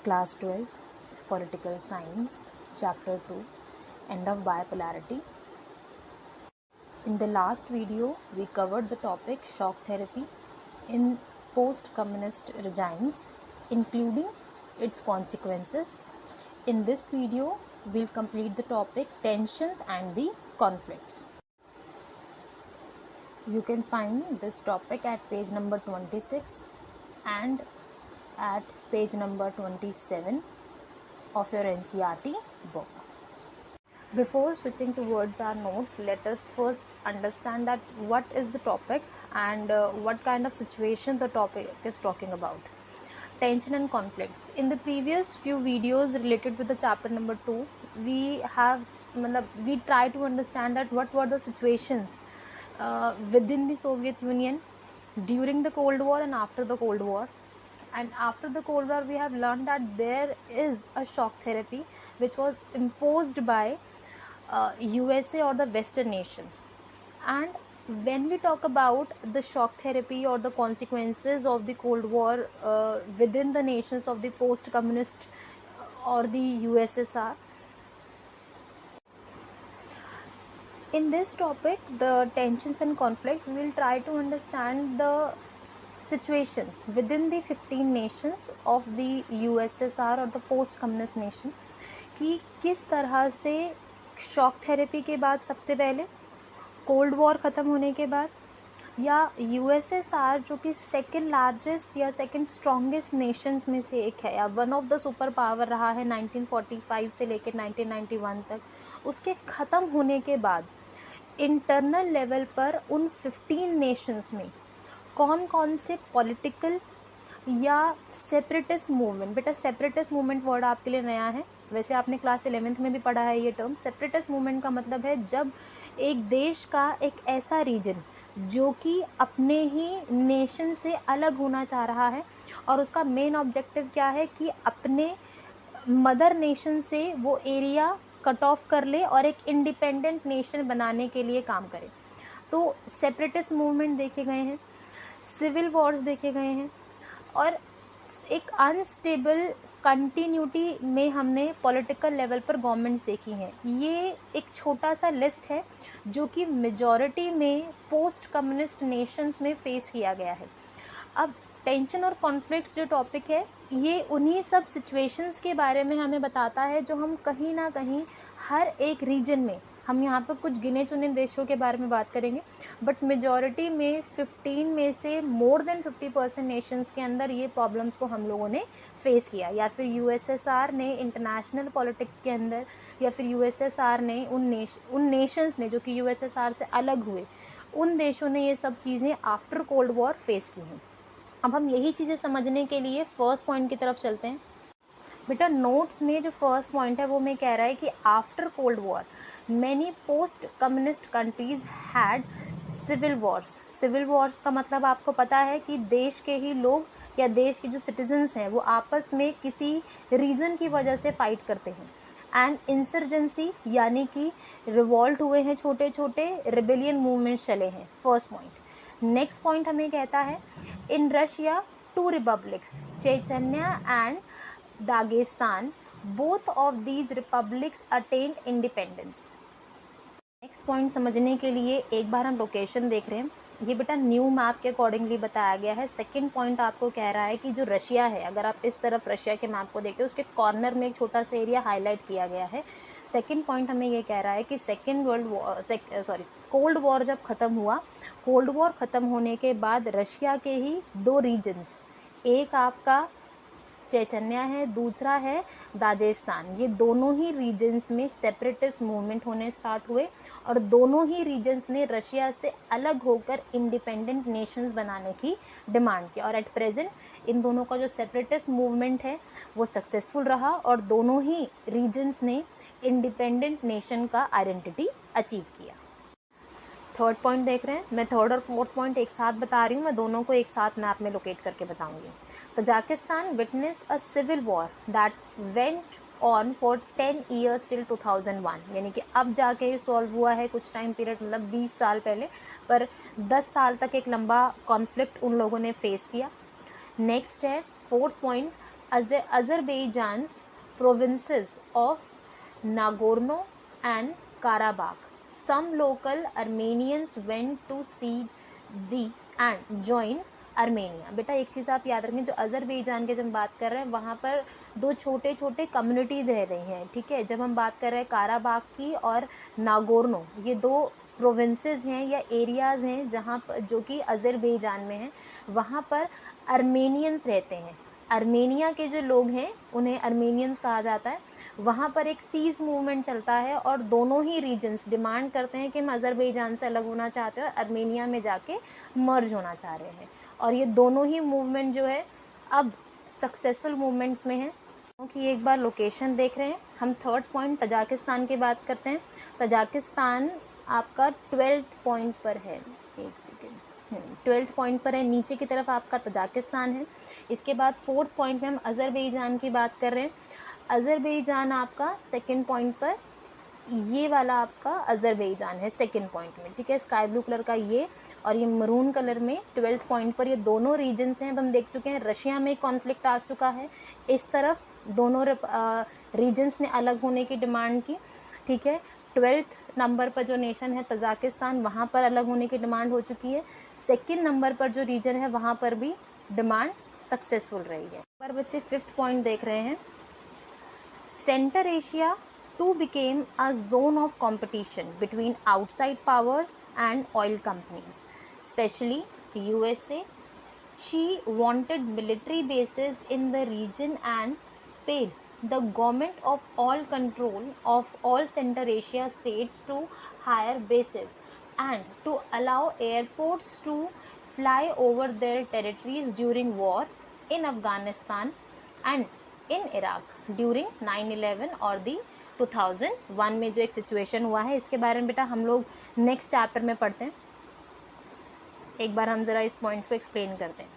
Class 12, Political Science, Chapter 2, End of Bipolarity. In the last video, we covered the topic shock therapy in post-communist regimes, including its consequences. In this video, we'll complete the topic tensions and the conflicts. You can find this topic at page number 26 and at page number 27 of your NCERT book. Before switching towards our notes, let us first understand that what is the topic and what kind of situation the topic is talking about. Tension and conflicts. In the previous few videos related with the chapter number 2, we try to understand that what were the situations within the Soviet Union during the Cold War and after the Cold War. And after the Cold War, we have learned that there is a shock therapy which was imposed by USA or the Western nations. And when we talk about the shock therapy or the consequences of the Cold War within the nations of the post-communist or the USSR, in this topic, the tensions and conflict, we will try to understand the situations within the 15 nations of the USSR or the post-communist nation कि किस तरह से shock therapy के बाद सबसे पहले cold war ख़त्म होने के बाद या यूएसएसआर जो कि सेकंड लार्जेस्ट या सेकंड स्ट्रॉन्गेस्ट नेशंस में से एक है या one of the super power रहा है 1945 से लेकर 1991 तक, उसके ख़त्म होने के बाद इंटरनल लेवल पर उन 15 नेशंस में कौन कौन से पॉलिटिकल या सेपरेटिस्ट मूवमेंट, बेटा सेपरेटिस्ट मूवमेंट वर्ड आपके लिए नया है, वैसे आपने क्लास 11th में भी पढ़ा है ये टर्म। सेपरेटिस्ट मूवमेंट का मतलब है जब एक देश का एक ऐसा रीजन जो कि अपने ही नेशन से अलग होना चाह रहा है और उसका मेन ऑब्जेक्टिव क्या है कि अपने मदर नेशन से वो एरिया कट ऑफ कर ले और एक इंडिपेंडेंट नेशन बनाने के लिए काम करे। तो सेपरेटिस्ट मूवमेंट देखे गए हैं, सिविल वॉर्स देखे गए हैं और एक अनस्टेबल कंटिन्यूटी में हमने पॉलिटिकल लेवल पर गवर्नमेंट्स देखी हैं। ये एक छोटा सा लिस्ट है जो कि मेजॉरिटी में पोस्ट कम्युनिस्ट नेशंस में फेस किया गया है। अब टेंशन और कॉन्फ्लिक्ट्स जो टॉपिक है ये उन्हीं सब सिचुएशंस के बारे में हमें बताता है जो हम कहीं ना कहीं हर एक रीजन में, हम यहाँ पर कुछ गिने चुने देशों के बारे में बात करेंगे, बट मेजॉरिटी में 15 में से मोर देन 50% नेशंस के अंदर ये प्रॉब्लम्स को हम लोगों ने फेस किया, या फिर यूएसएसआर ने इंटरनेशनल पॉलिटिक्स के अंदर, या फिर यूएसएसआर ने उन नेशंस ने जो कि यूएसएसआर से अलग हुए उन देशों ने ये सब चीज़ें आफ्टर कोल्ड वॉर फेस की हैं। अब हम यही चीज़ें समझने के लिए फर्स्ट पॉइंट की तरफ चलते हैं। बेटा नोट्स में जो फर्स्ट पॉइंट है वो मैं कह रहा है कि after cold war many post communist countries had civil wars. Civil wars का मतलब आपको पता है कि देश के ही लोग या देश के जो सिटीजन्स हैं वो आपस में किसी रीज़न की वजह से फाइट करते हैं। एंड इंसर्जेंसी यानी कि रिवॉल्ट हुए हैं, छोटे छोटे रिबेलियन मूवमेंट्स चले हैं। First point. नेक्स्ट पॉइंट हमें कहता है in Russia 2 republics Chechnya and Dagestan, both of these republics attend independence. Next point समझने के लिए एक बार हम लोकेशन देख रहे हैं। ये बेटा न्यू मैप के अकॉर्डिंगली बताया गया है। सेकंड पॉइंट आपको कह रहा है कि जो रशिया है, अगर आप इस तरफ रशिया के मैप को देखते हो उसके कॉर्नर में एक छोटा सा एरिया हाईलाइट किया गया है। सेकंड पॉइंट हमें ये कह रहा है कि कोल्ड वॉर जब ख़त्म हुआ, कोल्ड वॉर ख़त्म होने के बाद रशिया के ही 2 रीजन्स, एक आपका चेचन्या है, दूसरा है दागेस्तान, ये दोनों ही रीजन्स में सेपरेटिस्ट मूवमेंट होने स्टार्ट हुए और दोनों ही रीजन्स ने रशिया से अलग होकर इंडिपेंडेंट नेशंस बनाने की डिमांड की। और एट प्रेजेंट इन दोनों का जो सेपरेटिस्ट मूवमेंट है वो सक्सेसफुल रहा और दोनों ही रीजन्स ने इंडिपेंडेंट नेशन का आइडेंटिटी अचीव किया। थर्ड पॉइंट देख रहे हैं, मैं थर्ड और फोर्थ पॉइंट एक साथ बता रही हूँ, मैं दोनों को एक साथ मैप में लोकेट करके बताऊंगी। Tajikistan witness a civil war that went on for 10 years till 2001, यानी कि अब जाके ये सॉल्व हुआ है कुछ टाइम पीरियड, मतलब 20 साल पहले, पर 10 साल तक एक लंबा कॉन्फ्लिक्ट उन लोगों ने फेस किया। नेक्स्ट है fourth point, Azerbaijan's provinces of Nagorno and Karabakh. Some local Armenians went to see the and join Armenia. बेटा एक चीज़ आप याद रखें, जो अजरबैजान के जब हम बात कर रहे हैं वहाँ पर दो छोटे छोटे कम्युनिटीज़ रह रही हैं, ठीक है। जब हम बात कर रहे हैं काराबाग की और नागोर्नो, ये दो प्रोविंसेस हैं या एरियाज़ हैं जहाँ पर, जो कि अजरबैजान में हैं, वहाँ पर अर्मेनियंस रहते हैं। अर्मेनिया के जो लोग हैं उन्हें अर्मेनियंस कहा जाता है। वहाँ पर एक सीज मूवमेंट चलता है और दोनों ही रीजन्स डिमांड करते हैं कि हम अजरबैजान से अलग होना चाहते हैं और अर्मेनिया में जाके मर्ज होना चाह रहे हैं। और ये दोनों ही मूवमेंट जो है अब सक्सेसफुल मूवमेंट्स में है, क्योंकि एक बार लोकेशन देख रहे हैं। हम थर्ड पॉइंट तजाकिस्तान की बात करते हैं। तजाकिस्तान आपका 12th पॉइंट पर है, एक सेकेंड, 12th पॉइंट पर है, नीचे की तरफ आपका तजाकिस्तान है। इसके बाद 4th पॉइंट में हम अजरबैजान की बात कर रहे हैं। अजरबैजान आपका 2nd पॉइंट पर, ये वाला आपका अजरबैजान है 2nd पॉइंट में, ठीक है। स्काई ब्लू कलर का ये और ये मरून कलर में 12th पॉइंट पर, ये दोनों रीजन्स हैं। अब हम देख चुके हैं रशिया में कॉन्फ्लिक्ट आ चुका है, इस तरफ दोनों रीजन्स ने अलग होने की डिमांड की, ठीक है। 12th नंबर पर जो नेशन है तजाकिस्तान, वहाँ पर अलग होने की डिमांड हो चुकी है। 2nd नंबर पर जो रीजन है वहाँ पर भी डिमांड सक्सेसफुल रही है। पर बच्चे 5th पॉइंट देख रहे हैं। Centre Asia too became a zone of competition between outside powers and oil companies, especially USA. She wanted military bases in the region and paid the government of all control of all Central Asia states to hire bases and to allow airports to fly over their territories during war in Afghanistan and in Iraq during 9/11 और the 2001 में जो एक situation हुआ है, इसके बारे में बेटा हम लोग नेक्स्ट चैप्टर में पढ़ते हैं। एक बार हम जरा इस पॉइंट्स को एक्सप्लेन करते हैं।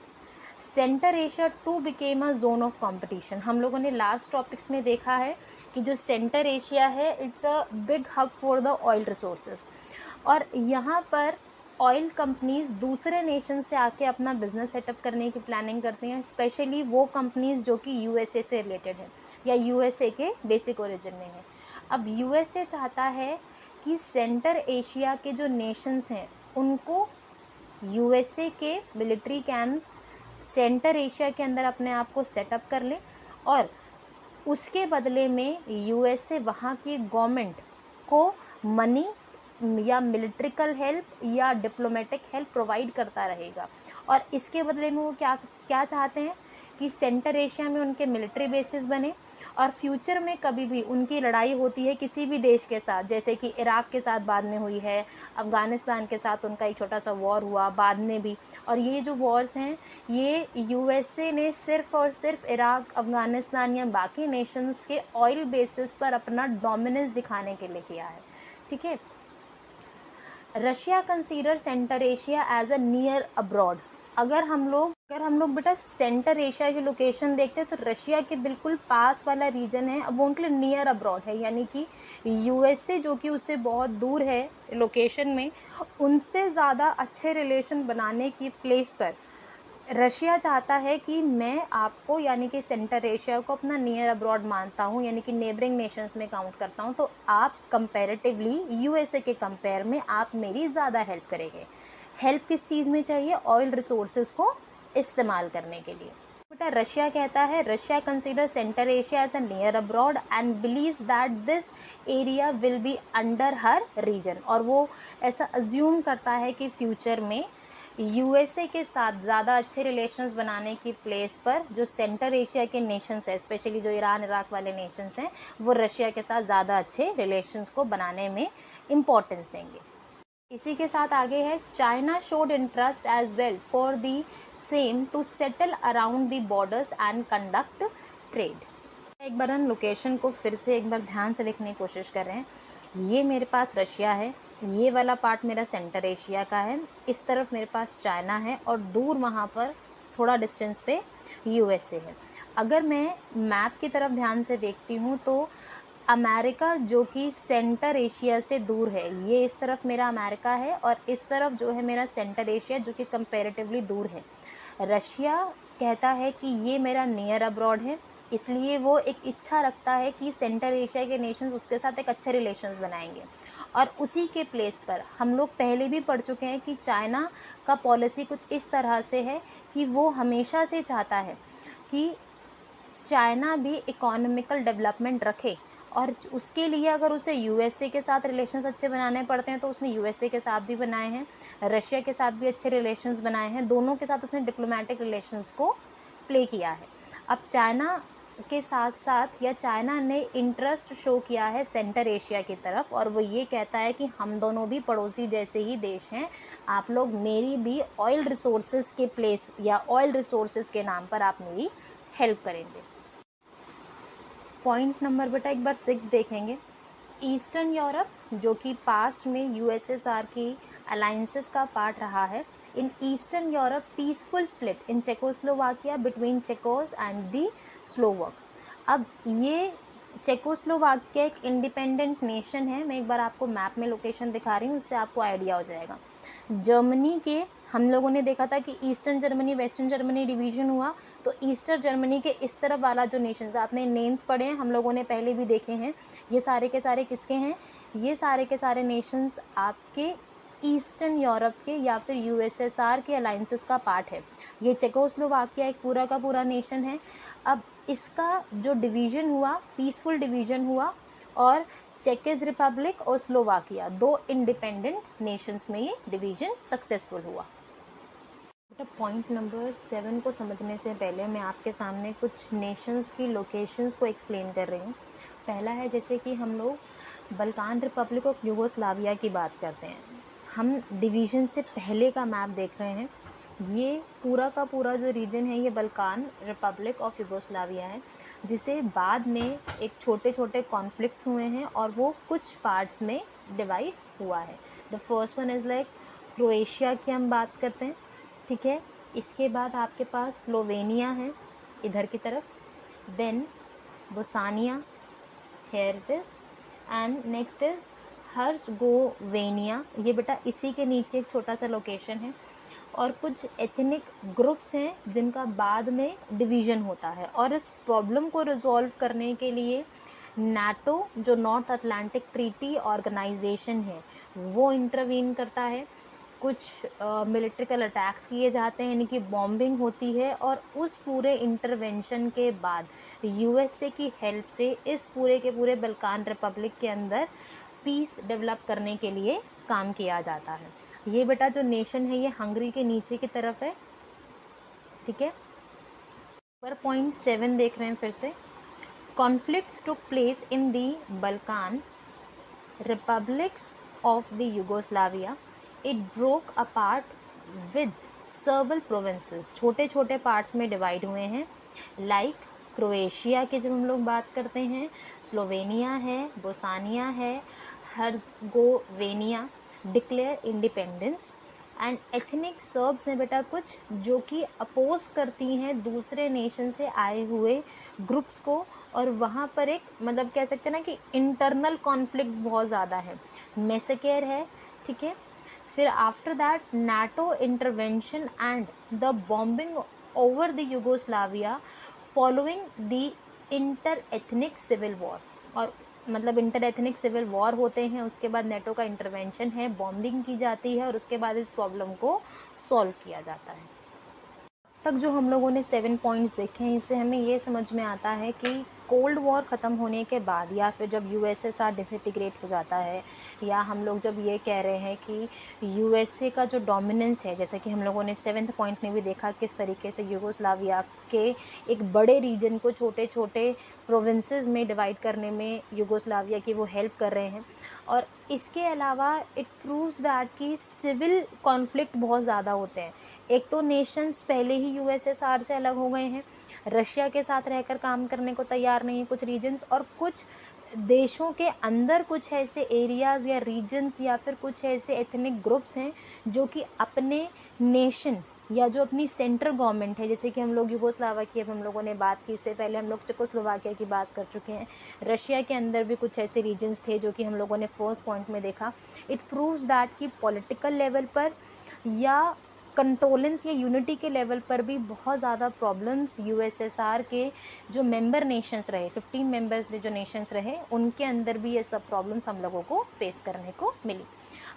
Centre Asia too became a zone of competition. हम लोगों ने लास्ट टॉपिक्स में देखा है कि जो सेंटर एशिया है it's a big hub for the oil resources, और यहाँ पर ऑयल कंपनीज दूसरे नेशन से आके अपना बिजनेस सेटअप करने की प्लानिंग करती हैं, स्पेशली वो कंपनीज जो कि यूएसए से रिलेटेड है या यूएसए के बेसिक ओरिजिन में है। अब यूएसए चाहता है कि सेंटर एशिया के जो नेशंस हैं उनको यूएसए के मिलिट्री कैंप्स सेंटर एशिया के अंदर अपने आप को सेटअप कर लें, और उसके बदले में यूएसए वहाँ की गवर्नमेंट को मनी या मिलिट्रिकल हेल्प या डिप्लोमेटिक हेल्प प्रोवाइड करता रहेगा। और इसके बदले में वो क्या चाहते हैं कि सेंटर एशिया में उनके मिलिट्री बेसिस बने, और फ्यूचर में कभी भी उनकी लड़ाई होती है किसी भी देश के साथ, जैसे कि इराक के साथ बाद में हुई है, अफ़गानिस्तान के साथ उनका एक छोटा सा वॉर हुआ बाद में भी, और ये जो वॉर्स हैं ये यूएसए ने सिर्फ और सिर्फ इराक, अफ़गानिस्तान या बाकी नेशंस के ऑयल बेसिस पर अपना डोमिनेंस दिखाने के लिए किया है, ठीक है। Russia consider centre Asia as a near abroad. अगर हम लोग बेटा सेंटर एशिया की लोकेशन देखते हैं तो रशिया के बिल्कुल पास वाला रीजन है, अब वो उनके लिए नियर अब्रॉड है, यानी कि यूएसए जो कि उससे बहुत दूर है लोकेशन में, उनसे ज़्यादा अच्छे रिलेशन बनाने की प्लेस पर रशिया चाहता है कि मैं आपको यानी कि सेंटर एशिया को अपना नियर अब्रॉड मानता हूँ, यानी कि नेबरिंग नेशंस में काउंट करता हूँ, तो आप कंपैरेटिवली यूएसए के कंपेयर में आप मेरी ज़्यादा हेल्प करेंगे। हेल्प किस चीज़ में चाहिए? ऑयल रिसोर्सेज को इस्तेमाल करने के लिए। बेटा रशिया कहता है, Russia consider centre Asia as a near abroad and believes that this area will be under her region, और वो ऐसा अज्यूम करता है कि फ्यूचर में यूएसए के साथ ज़्यादा अच्छे रिलेशंस बनाने की प्लेस पर जो सेंटर एशिया के नेशंस हैं, स्पेशली जो ईरान इराक वाले नेशंस हैं, वो रशिया के साथ ज़्यादा अच्छे रिलेशंस को बनाने में इम्पोर्टेंस देंगे। इसी के साथ आगे है, China showed interest as well for the same to settle around the borders and conduct trade. एक बार हम लोकेशन को फिर से एक बार ध्यान से लिखने की कोशिश कर रहे हैं। ये मेरे पास रशिया है, ये वाला पार्ट मेरा सेंटर एशिया का है, इस तरफ मेरे पास चाइना है, और दूर वहाँ पर थोड़ा डिस्टेंस पे यूएसए है। अगर मैं मैप की तरफ ध्यान से देखती हूँ तो अमेरिका जो कि सेंटर एशिया से दूर है, ये इस तरफ मेरा अमेरिका है, और इस तरफ जो है मेरा सेंटर एशिया जो कि कंपैरेटिवली दूर है। रशिया कहता है कि ये मेरा नियर अब्रॉड है, इसलिए वो एक इच्छा रखता है कि सेंट्रल एशिया के नेशंस उसके साथ एक अच्छे रिलेशंस बनाएंगे। और उसी के प्लेस पर हम लोग पहले भी पढ़ चुके हैं कि चाइना का पॉलिसी कुछ इस तरह से है कि वो हमेशा से चाहता है कि चाइना भी इकोनॉमिकल डेवलपमेंट रखे, और उसके लिए अगर उसे यूएसए के साथ रिलेशंस अच्छे बनाने पड़ते हैं तो उसने यूएसए के साथ भी बनाए हैं, रशिया के साथ भी अच्छे रिलेशंस बनाए हैं, दोनों के साथ उसने डिप्लोमेटिक रिलेशंस को प्ले किया है। अब चाइना के साथ साथ या चाइना ने इंटरेस्ट शो किया है सेंटर एशिया की तरफ, और वो ये कहता है कि हम दोनों भी पड़ोसी जैसे ही देश हैं, आप लोग मेरी भी ऑयल रिसोर्सेज के प्लेस या ऑयल रिसोर्सेज के नाम पर आप मेरी हेल्प करेंगे। पॉइंट नंबर बेटा एक बार 6 देखेंगे। ईस्टर्न यूरोप जो कि पास्ट में यूएसएसआर की अलायंसेस का पार्ट रहा है, in Eastern Europe peaceful split in Czechoslovakia between Czechs and the Slovaks. अब ये चेकोस्लोवाकिया एक इंडिपेंडेंट नेशन है, मैं एक बार आपको मैप में लोकेशन दिखा रही हूँ, उससे आपको आइडिया हो जाएगा। जर्मनी के हम लोगों ने देखा था कि eastern Germany western Germany division हुआ, तो ईस्टर्न जर्मनी के इस तरफ वाला जो नेशंस, आपने नेम्स पढ़े हैं, हम लोगों ने पहले भी देखे हैं, ये सारे के सारे किसके हैं, ये सारे के सारे नेशंस आपके ईस्टर्न यूरोप के या फिर यूएसएसआर के अलायंसेस का पार्ट है। ये चेकोस्लोवाकिया एक पूरा का पूरा नेशन है। अब इसका जो डिवीजन हुआ, पीसफुल डिवीजन हुआ, और चेक रिपब्लिक और स्लोवाकिया दो इंडिपेंडेंट नेशंस में ये डिवीजन सक्सेसफुल हुआ। पॉइंट नंबर 7 को समझने से पहले मैं आपके सामने कुछ नेशंस की लोकेशंस को एक्सप्लेन कर रही हूँ। पहला है, जैसे कि हम लोग बल्कान रिपब्लिक ऑफ यूगोस्लाविया की बात करते हैं, हम डिवीजन से पहले का मैप देख रहे हैं। ये पूरा का पूरा जो रीजन है ये बल्कान रिपब्लिक ऑफ यूगोस्लाविया है, जिसे बाद में एक छोटे छोटे कॉन्फ्लिक्ट्स हुए हैं और वो कुछ पार्ट्स में डिवाइड हुआ है। The first one is like Croatia की हम बात करते हैं, ठीक है। इसके बाद आपके पास स्लोवेनिया है इधर की तरफ, then Bosnia, here it is, and next is Herzegovina. ये बेटा इसी के नीचे एक छोटा सा लोकेशन है, और कुछ एथनिक ग्रुप्स हैं जिनका बाद में डिवीज़न होता है। और इस प्रॉब्लम को रिजॉल्व करने के लिए नाटो जो नॉर्थ अटलांटिक ट्रीटी ऑर्गेनाइजेशन है वो इंटरवीन करता है। कुछ मिलिट्रिकल अटैक्स किए जाते हैं, यानी कि बॉम्बिंग होती है, और उस पूरे इंटरवेंशन के बाद यूएसए की हेल्प से इस पूरे के पूरे बल्कान रिपब्लिक के अंदर पीस डेवलप करने के लिए काम किया जाता है। ये बेटा जो नेशन है ये हंगरी के नीचे की तरफ है, ठीक है। पर पॉइंट 7 देख रहे हैं फिर से। Conflicts took place in the Balkan republics of the Yugoslavia. It broke apart with सर्वल provinces, छोटे छोटे पार्ट्स में डिवाइड हुए हैं। लाइक क्रोएशिया की जब हम लोग बात करते हैं, स्लोवेनिया है, बोस्निया है, Herzegovina declare independence. And ethnic Serbs हैं बेटा कुछ जो कि अपोज करती हैं दूसरे नेशन से आए हुए ग्रुप्स को, और वहाँ पर एक मतलब कह सकते हैं ना कि इंटरनल कॉन्फ्लिक्ट बहुत ज़्यादा है, मैसेकेर है, ठीक है। फिर after that NATO intervention and the bombing over the Yugoslavia following the inter ethnic civil war, और मतलब इंटर एथनिक सिविल वॉर होते हैं, उसके बाद नाटो का इंटरवेंशन है, बॉम्बिंग की जाती है, और उसके बाद इस प्रॉब्लम को सॉल्व किया जाता है। तक जो हम लोगों ने 7 पॉइंट्स देखे हैं, इससे हमें ये समझ में आता है कि कोल्ड वॉर ख़त्म होने के बाद या फिर जब यूएसएसआर डिसइंटीग्रेट हो जाता है, या हम लोग जब ये कह रहे हैं कि यूएसए का जो डोमिनेंस है, जैसे कि हम लोगों ने 7th पॉइंट में भी देखा किस तरीके से यूगोस्लाविया के एक बड़े रीजन को छोटे छोटे प्रोविंसेस में डिवाइड करने में यूगोस्लाविया की वो हेल्प कर रहे हैं। और इसके अलावा इट प्रूव्स दैट कि सिविल कॉन्फ्लिक्ट बहुत ज़्यादा होते हैं। एक तो नेशंस पहले ही यूएसएसआर से अलग हो गए हैं, रशिया के साथ रहकर काम करने को तैयार नहीं है कुछ रीजन्स, और कुछ देशों के अंदर कुछ ऐसे एरियाज़ या रीजन्स या फिर कुछ ऐसे एथनिक ग्रुप्स हैं जो कि अपने नेशन या जो अपनी सेंट्रल गवर्नमेंट है, जैसे कि हम लोग यूगोस्लाविया की अब हम लोगों ने बात की, इससे पहले हम लोग चेकोस्लोवाकिया की बात कर चुके हैं, रशिया के अंदर भी कुछ ऐसे रीजन्स थे जो कि हम लोगों ने फर्स्ट पॉइंट में देखा। इट प्रूव्स दैट कि पॉलिटिकल लेवल पर या कंट्रोलेंस या यूनिटी के लेवल पर भी बहुत ज़्यादा प्रॉब्लम्स यूएसएसआर के जो मेंबर नेशंस रहे, 15 मेंबर्स जो नेशंस रहे, उनके अंदर भी ये सब प्रॉब्लम्स हम लोगों को फेस करने को मिली।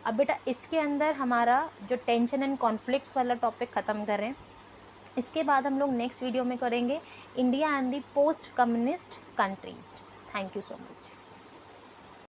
अब बेटा इसके अंदर हमारा जो टेंशन एंड कॉन्फ्लिक्ट्स वाला टॉपिक ख़त्म कर रहे हैं। इसके बाद हम लोग नेक्स्ट वीडियो में करेंगे India and the post communist countries. Thank you so much.